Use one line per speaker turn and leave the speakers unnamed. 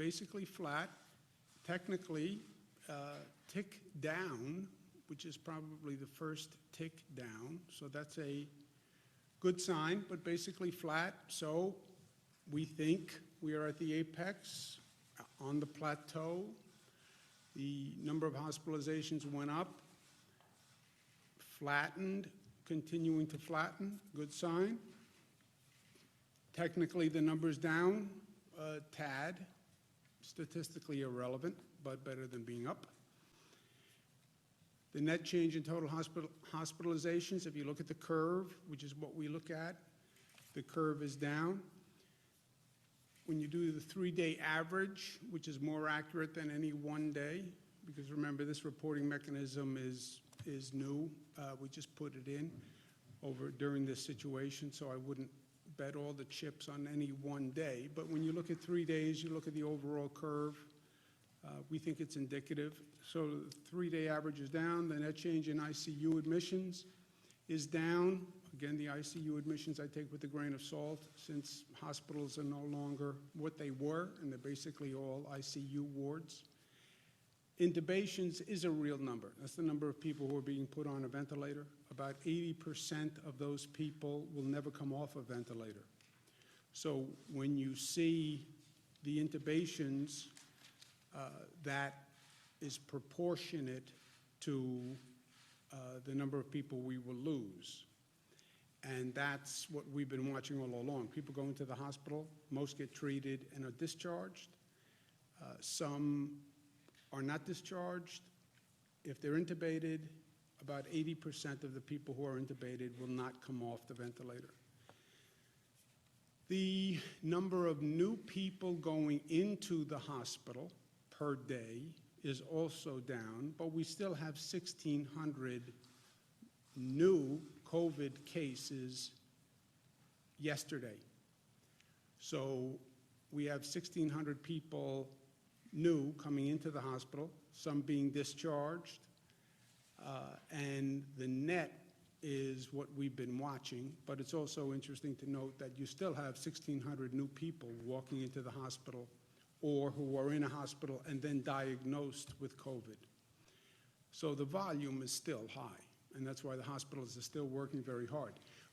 basically flat, technically tick down, which is probably the first tick down. So that's a good sign, but basically flat. So we think we are at the apex, on the plateau. The number of hospitalizations went up, flattened, continuing to flatten, good sign. Technically, the number's down a tad, statistically irrelevant, but better than being up. The net change in total hospitalizations, if you look at the curve, which is what we look at, the curve is down. When you do the 3-day average, which is more accurate than any one day, because remember, this reporting mechanism is new. We just put it in during this situation, so I wouldn't bet all the chips on any one day. But when you look at 3 days, you look at the overall curve, we think it's indicative. So the 3-day average is down. The net change in ICU admissions is down. Again, the ICU admissions I take with a grain of salt, since hospitals are no longer what they were, and they're basically all ICU wards. Intubations is a real number. That's the number of people who are being put on a ventilator. About 80% of those people will never come off a ventilator. So when you see the intubations, that is proportionate to the number of people we will lose. And that's what we've been watching all along. People go into the hospital, most get treated and are discharged. Some are not discharged. If they're intubated, about 80% of the people who are intubated will not come off the ventilator. The number of new people going into the hospital per day is also down, but we still have 1,600 new COVID cases yesterday. So we have 1,600 people new coming into the hospital, some being discharged, and the net is what we've been watching, but it's also interesting to note that you still have 1,600 new people walking into the hospital or who are in a hospital and then diagnosed with COVID. So the volume is still high, and that's why the hospitals are still working very hard.